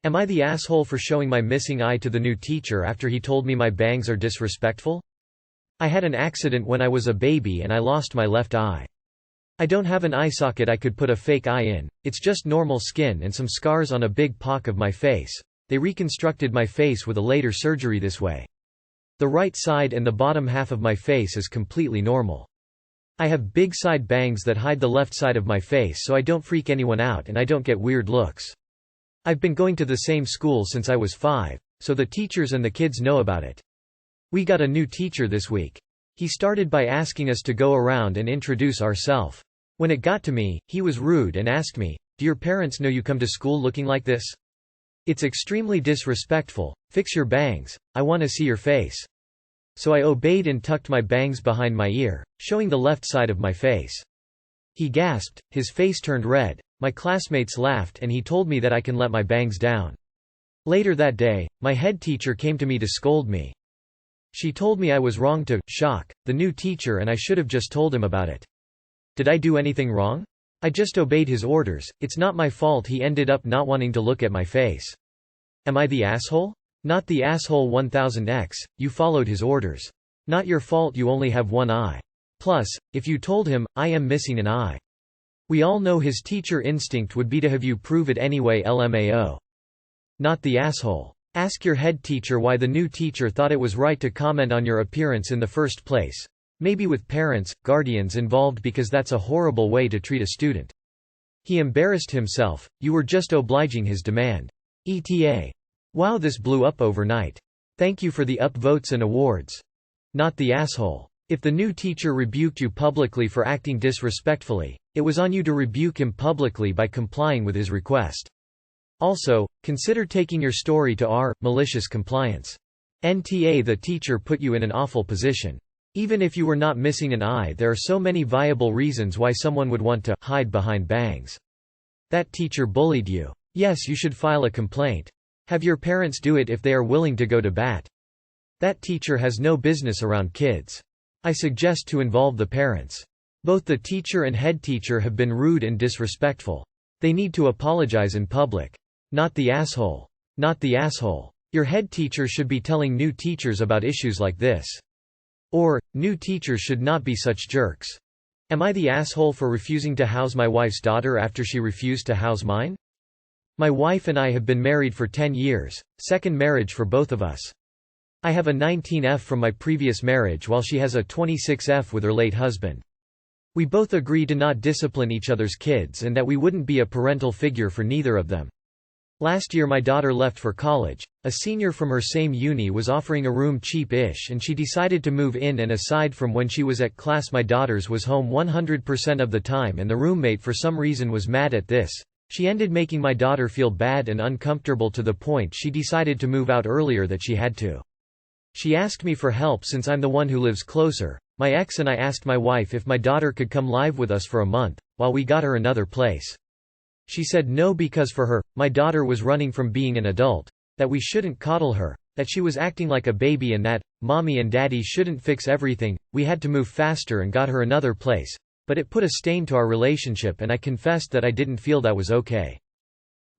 Am I the asshole for showing my missing eye to the new teacher after he told me my bangs are disrespectful? I had an accident when I was a baby and I lost my left eye. I don't have an eye socket I could put a fake eye in, it's just normal skin and some scars on a big pock of my face. They reconstructed my face with a later surgery this way. The right side and the bottom half of my face is completely normal. I have big side bangs that hide the left side of my face so I don't freak anyone out and I don't get weird looks. I've been going to the same school since I was 5, so the teachers and the kids know about it. We got a new teacher this week. He started by asking us to go around and introduce ourselves. When it got to me, he was rude and asked me, "Do your parents know you come to school looking like this? It's extremely disrespectful. Fix your bangs. I want to see your face." So I obeyed and tucked my bangs behind my ear, showing the left side of my face. He gasped, his face turned red, my classmates laughed and he told me that I can let my bangs down. Later that day, my head teacher came to me to scold me. She told me I was wrong to shock the new teacher and I should have just told him about it. Did I do anything wrong? I just obeyed his orders, it's not my fault he ended up not wanting to look at my face. Am I the asshole? Not the asshole 1000x, you followed his orders. Not your fault you only have one eye. Plus, if you told him, I am missing an eye. We all know his teacher instinct would be to have you prove it anyway LMAO. Not the asshole. Ask your head teacher why the new teacher thought it was right to comment on your appearance in the first place. Maybe with parents, guardians involved because that's a horrible way to treat a student. He embarrassed himself, you were just obliging his demand. ETA. Wow, this blew up overnight. Thank you for the upvotes and awards. Not the asshole. If the new teacher rebuked you publicly for acting disrespectfully, it was on you to rebuke him publicly by complying with his request. Also, consider taking your story to R, malicious compliance. NTA the teacher put you in an awful position. Even if you were not missing an eye, there are so many viable reasons why someone would want to hide behind bangs. That teacher bullied you. Yes, you should file a complaint. Have your parents do it if they are willing to go to bat. That teacher has no business around kids. I suggest to involve the parents. Both the teacher and head teacher have been rude and disrespectful. They need to apologize in public. Not the asshole. Not the asshole. Your head teacher should be telling new teachers about issues like this. Or, new teachers should not be such jerks. Am I the asshole for refusing to house my wife's daughter after she refused to house mine? My wife and I have been married for 10 years, second marriage for both of us. I have a 19F from my previous marriage while she has a 26F with her late husband. We both agree to not discipline each other's kids and that we wouldn't be a parental figure for neither of them. Last year my daughter left for college. A senior from her same uni was offering a room cheap-ish and she decided to move in, and aside from when she was at class my daughter's was home 100% of the time and the roommate for some reason was mad at this. She ended making my daughter feel bad and uncomfortable to the point she decided to move out earlier that she had to. She asked me for help since I'm the one who lives closer. My ex and I asked my wife if my daughter could come live with us for a month, while we got her another place. She said no because for her, my daughter was running from being an adult, that we shouldn't coddle her, that she was acting like a baby and that, mommy and daddy shouldn't fix everything. We had to move faster and got her another place, but it put a stain to our relationship and I confessed that I didn't feel that was okay.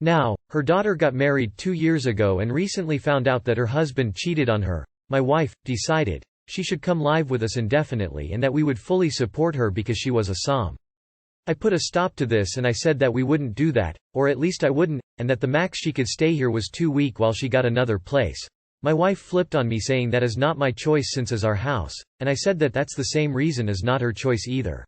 Now, her daughter got married 2 years ago and recently found out that her husband cheated on her. My wife decided she should come live with us indefinitely and that we would fully support her because she was a som. I put a stop to this and I said that we wouldn't do that, or at least I wouldn't, and that the max she could stay here was 2 weeks while she got another place. My wife flipped on me saying that is not my choice since it's our house, and I said that that's the same reason as not her choice either.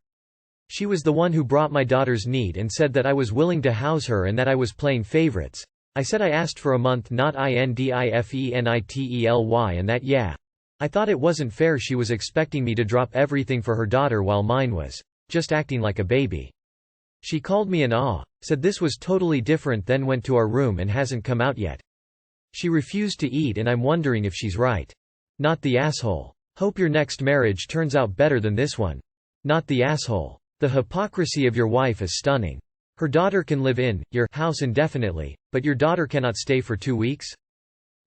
She was the one who brought my daughter's need and said that I was willing to house her and that I was playing favorites. I said I asked for a month, not indifenitely, and that yeah. I thought it wasn't fair she was expecting me to drop everything for her daughter while mine was just acting like a baby. She called me an aw, said this was totally different, then went to our room and hasn't come out yet. She refused to eat and I'm wondering if she's right. Not the asshole. Hope your next marriage turns out better than this one. Not the asshole. The hypocrisy of your wife is stunning. Her daughter can live in your house indefinitely, but your daughter cannot stay for 2 weeks?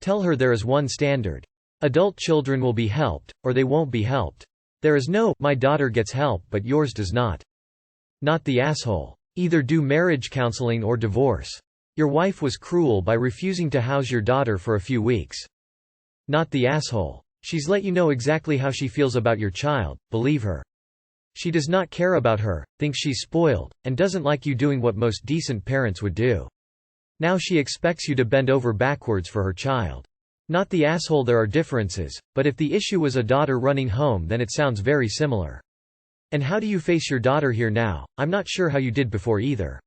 Tell her there is one standard. Adult children will be helped, or they won't be helped. There is no, my daughter gets help but yours does not. Not the asshole. Either do marriage counseling or divorce. Your wife was cruel by refusing to house your daughter for a few weeks. Not the asshole. She's let you know exactly how she feels about your child, believe her. She does not care about her, thinks she's spoiled, and doesn't like you doing what most decent parents would do. Now she expects you to bend over backwards for her child. Not the asshole. There are differences, but if the issue was a daughter running home, then it sounds very similar. And how do you face your daughter here now? I'm not sure how you did before either.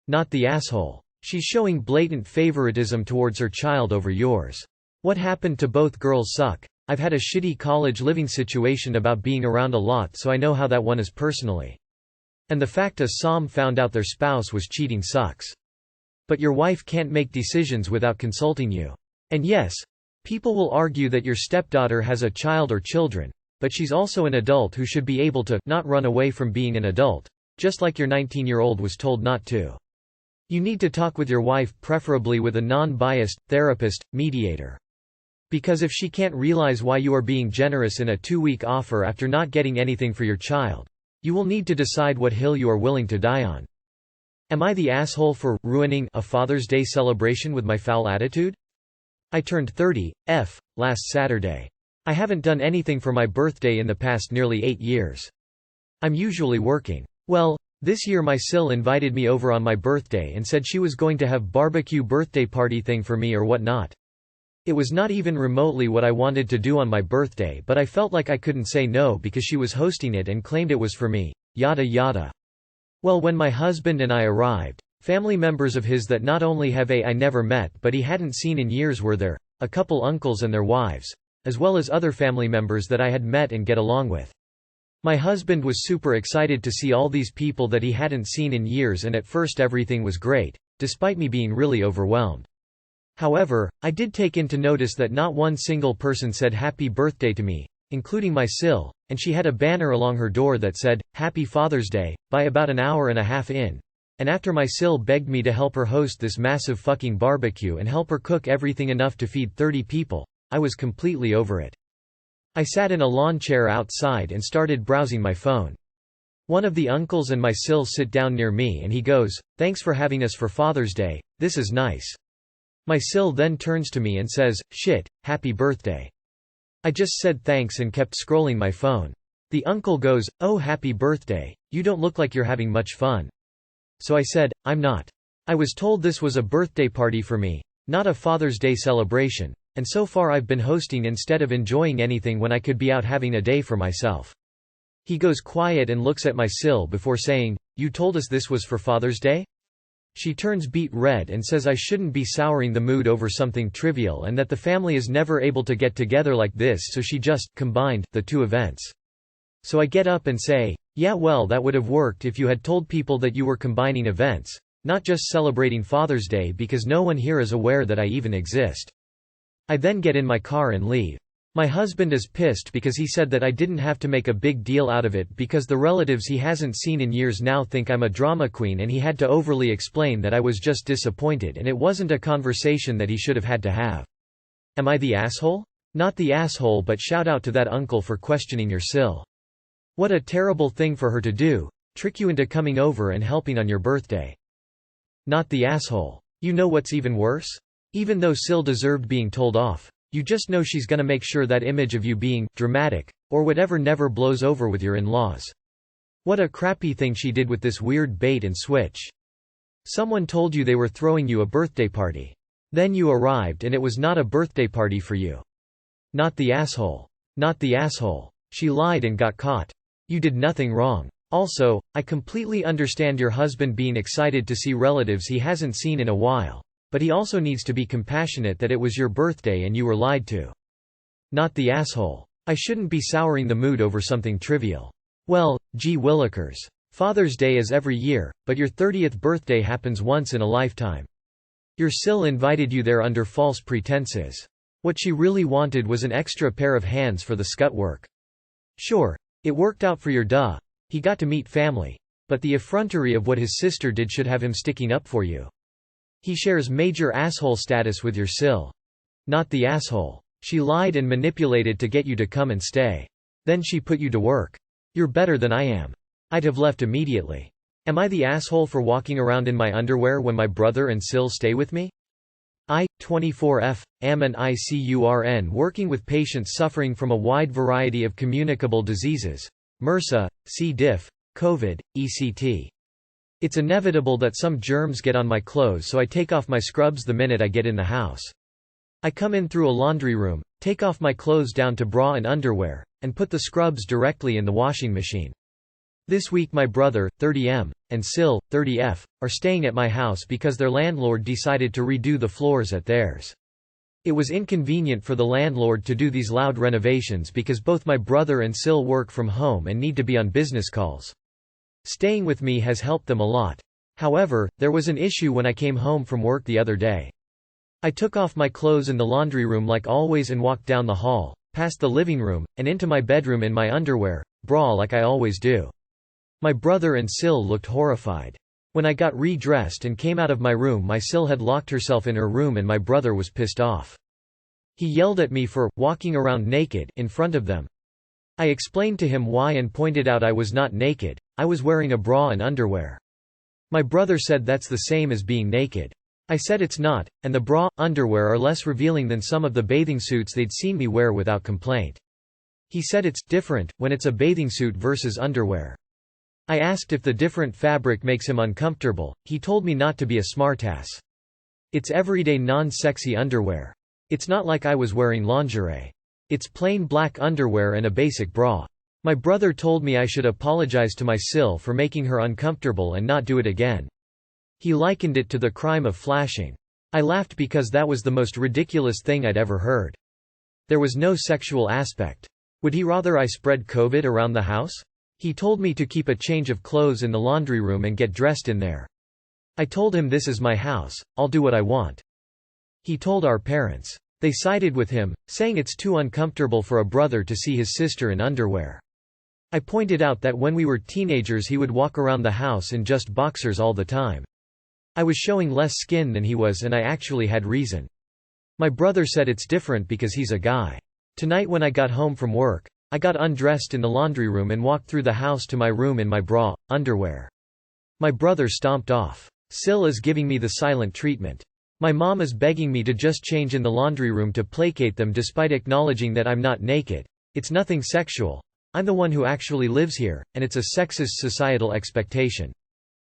Not the asshole. She's showing blatant favoritism towards her child over yours. What happened to both girls suck. I've had a shitty college living situation about being around a lot, so I know how that one is personally. And the fact a SOM found out their spouse was cheating sucks. But your wife can't make decisions without consulting you. And yes, people will argue that your stepdaughter has a child or children, but she's also an adult who should be able to not run away from being an adult, just like your 19-year-old was told not to. You need to talk with your wife, preferably with a non-biased, therapist, mediator. Because if she can't realize why you are being generous in a 2-week offer after not getting anything for your child, you will need to decide what hill you are willing to die on. Am I the asshole for ruining a Father's Day celebration with my foul attitude? I turned 30, last Saturday. I haven't done anything for my birthday in the past nearly 8 years. I'm usually working. Well, this year my sil invited me over on my birthday and said she was going to have barbecue birthday party thing for me or whatnot. It was not even remotely what I wanted to do on my birthday, but I felt like I couldn't say no because she was hosting it and claimed it was for me, yada yada. Well, when my husband and I arrived, family members of his that not only have I never met but he hadn't seen in years were there, a couple uncles and their wives, as well as other family members that I had met and get along with. My husband was super excited to see all these people that he hadn't seen in years, and at first everything was great, despite me being really overwhelmed. However, I did take into notice that not one single person said happy birthday to me, including my sil, and she had a banner along her door that said, Happy Father's Day, by about an hour and a half in. And after my sil begged me to help her host this massive fucking barbecue and help her cook everything enough to feed 30 people, I was completely over it. I sat in a lawn chair outside and started browsing my phone. One of the uncles and my sil sit down near me and he goes, Thanks for having us for Father's Day, this is nice. My sil then turns to me and says, Shit, happy birthday. I just said thanks and kept scrolling my phone. The uncle goes, Oh, happy birthday, you don't look like you're having much fun. So I said, I'm not. I was told this was a birthday party for me, not a Father's Day celebration, and so far I've been hosting instead of enjoying anything when I could be out having a day for myself. He goes quiet and looks at my sil before saying, You told us this was for Father's Day? She turns beet red and says I shouldn't be souring the mood over something trivial and that the family is never able to get together like this, so she just combined the two events. So I get up and say, Yeah, well, that would have worked if you had told people that you were combining events, not just celebrating Father's Day, because no one here is aware that I even exist. I then get in my car and leave. My husband is pissed because he said that I didn't have to make a big deal out of it because the relatives he hasn't seen in years now think I'm a drama queen, and he had to overly explain that I was just disappointed and it wasn't a conversation that he should have had to have. Am I the asshole? Not the asshole, but shout out to that uncle for questioning your sil. What a terrible thing for her to do, trick you into coming over and helping on your birthday. Not the asshole. You know what's even worse? Even though sil deserved being told off, you just know she's gonna make sure that image of you being dramatic, or whatever, never blows over with your in-laws. What a crappy thing she did with this weird bait and switch. Someone told you they were throwing you a birthday party. Then you arrived and it was not a birthday party for you. Not the asshole. Not the asshole. She lied and got caught. You did nothing wrong. Also, I completely understand your husband being excited to see relatives he hasn't seen in a while. But he also needs to be compassionate that it was your birthday and you were lied to. Not the asshole. I shouldn't be souring the mood over something trivial. Well, gee willikers. Father's Day is every year, but your 30th birthday happens once in a lifetime. Your sil invited you there under false pretenses. What she really wanted was an extra pair of hands for the scut work. Sure, it worked out for your duh. He got to meet family. But the effrontery of what his sister did should have him sticking up for you. He shares major asshole status with your sil. Not the asshole. She lied and manipulated to get you to come and stay. Then she put you to work. You're better than I am. I'd have left immediately. Am I the asshole for walking around in my underwear when my brother and Sil stay with me? I, 24F, am an ICURN working with patients suffering from a wide variety of communicable diseases. MRSA, C. diff, COVID, ECT. It's inevitable that some germs get on my clothes, so I take off my scrubs the minute I get in the house. I come in through a laundry room, take off my clothes down to bra and underwear, and put the scrubs directly in the washing machine. This week my brother, 30M, and Sil, 30F, are staying at my house because their landlord decided to redo the floors at theirs. It was inconvenient for the landlord to do these loud renovations because both my brother and Sil work from home and need to be on business calls. Staying with me has helped them a lot. However, there was an issue when I came home from work the other day. I took off my clothes in the laundry room like always and walked down the hall, past the living room, and into my bedroom in my underwear, bra like I always do. My brother and Sil looked horrified. When I got re-dressed and came out of my room, my Sil had locked herself in her room and my brother was pissed off. He yelled at me for walking around naked in front of them. I explained to him why and pointed out I was not naked, I was wearing a bra and underwear. My brother said that's the same as being naked. I said it's not, and the bra, underwear are less revealing than some of the bathing suits they'd seen me wear without complaint. He said it's different when it's a bathing suit versus underwear. I asked if the different fabric makes him uncomfortable. He told me not to be a smartass. It's everyday non-sexy underwear. It's not like I was wearing lingerie. It's plain black underwear and a basic bra. My brother told me I should apologize to my Sil for making her uncomfortable and not do it again. He likened it to the crime of flashing. I laughed because that was the most ridiculous thing I'd ever heard. There was no sexual aspect. Would he rather I spread COVID around the house? He told me to keep a change of clothes in the laundry room and get dressed in there. I told him this is my house, I'll do what I want. He told our parents. They sided with him, saying it's too uncomfortable for a brother to see his sister in underwear. I pointed out that when we were teenagers he would walk around the house in just boxers all the time. I was showing less skin than he was and I actually had reason. My brother said it's different because he's a guy. Tonight when I got home from work, I got undressed in the laundry room and walked through the house to my room in my bra, underwear. My brother stomped off. Sil is giving me the silent treatment. My mom is begging me to just change in the laundry room to placate them despite acknowledging that I'm not naked. It's nothing sexual. I'm the one who actually lives here, and it's a sexist societal expectation.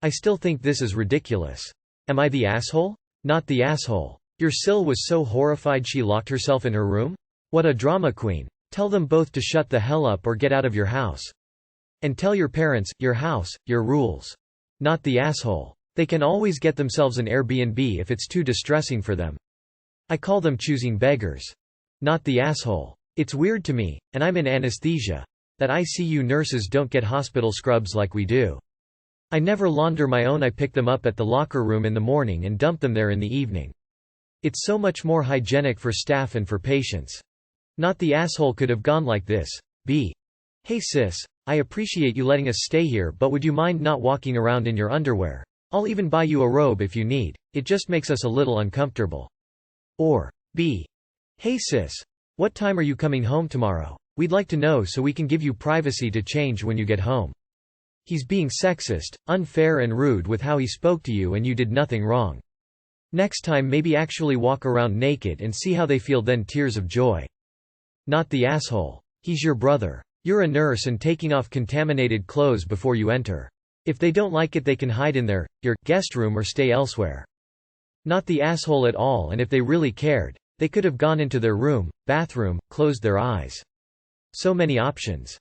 I still think this is ridiculous. Am I the asshole? Not the asshole. Your Sil was so horrified she locked herself in her room? What a drama queen. Tell them both to shut the hell up or get out of your house. And tell your parents, your house, your rules. Not the asshole. They can always get themselves an Airbnb if it's too distressing for them. I call them choosing beggars. Not the asshole. It's weird to me, and I'm in anesthesia, that ICU nurses don't get hospital scrubs like we do. I never launder my own. I pick them up at the locker room in the morning and dump them there in the evening. It's so much more hygienic for staff and for patients. Not the asshole could have gone like this. B. Hey sis, I appreciate you letting us stay here, but would you mind not walking around in your underwear? I'll even buy you a robe if you need. It just makes us a little uncomfortable. Or B. Hey sis, what time are you coming home tomorrow? We'd like to know so we can give you privacy to change when you get home. He's being sexist, unfair and rude with how he spoke to you and you did nothing wrong. Next time maybe actually walk around naked and see how they feel, then tears of joy. Not the asshole. He's your brother. You're a nurse and taking off contaminated clothes before you enter. If they don't like it they can hide in your guest room or stay elsewhere. Not the asshole at all, and if they really cared, they could have gone into their room, bathroom, closed their eyes. So many options.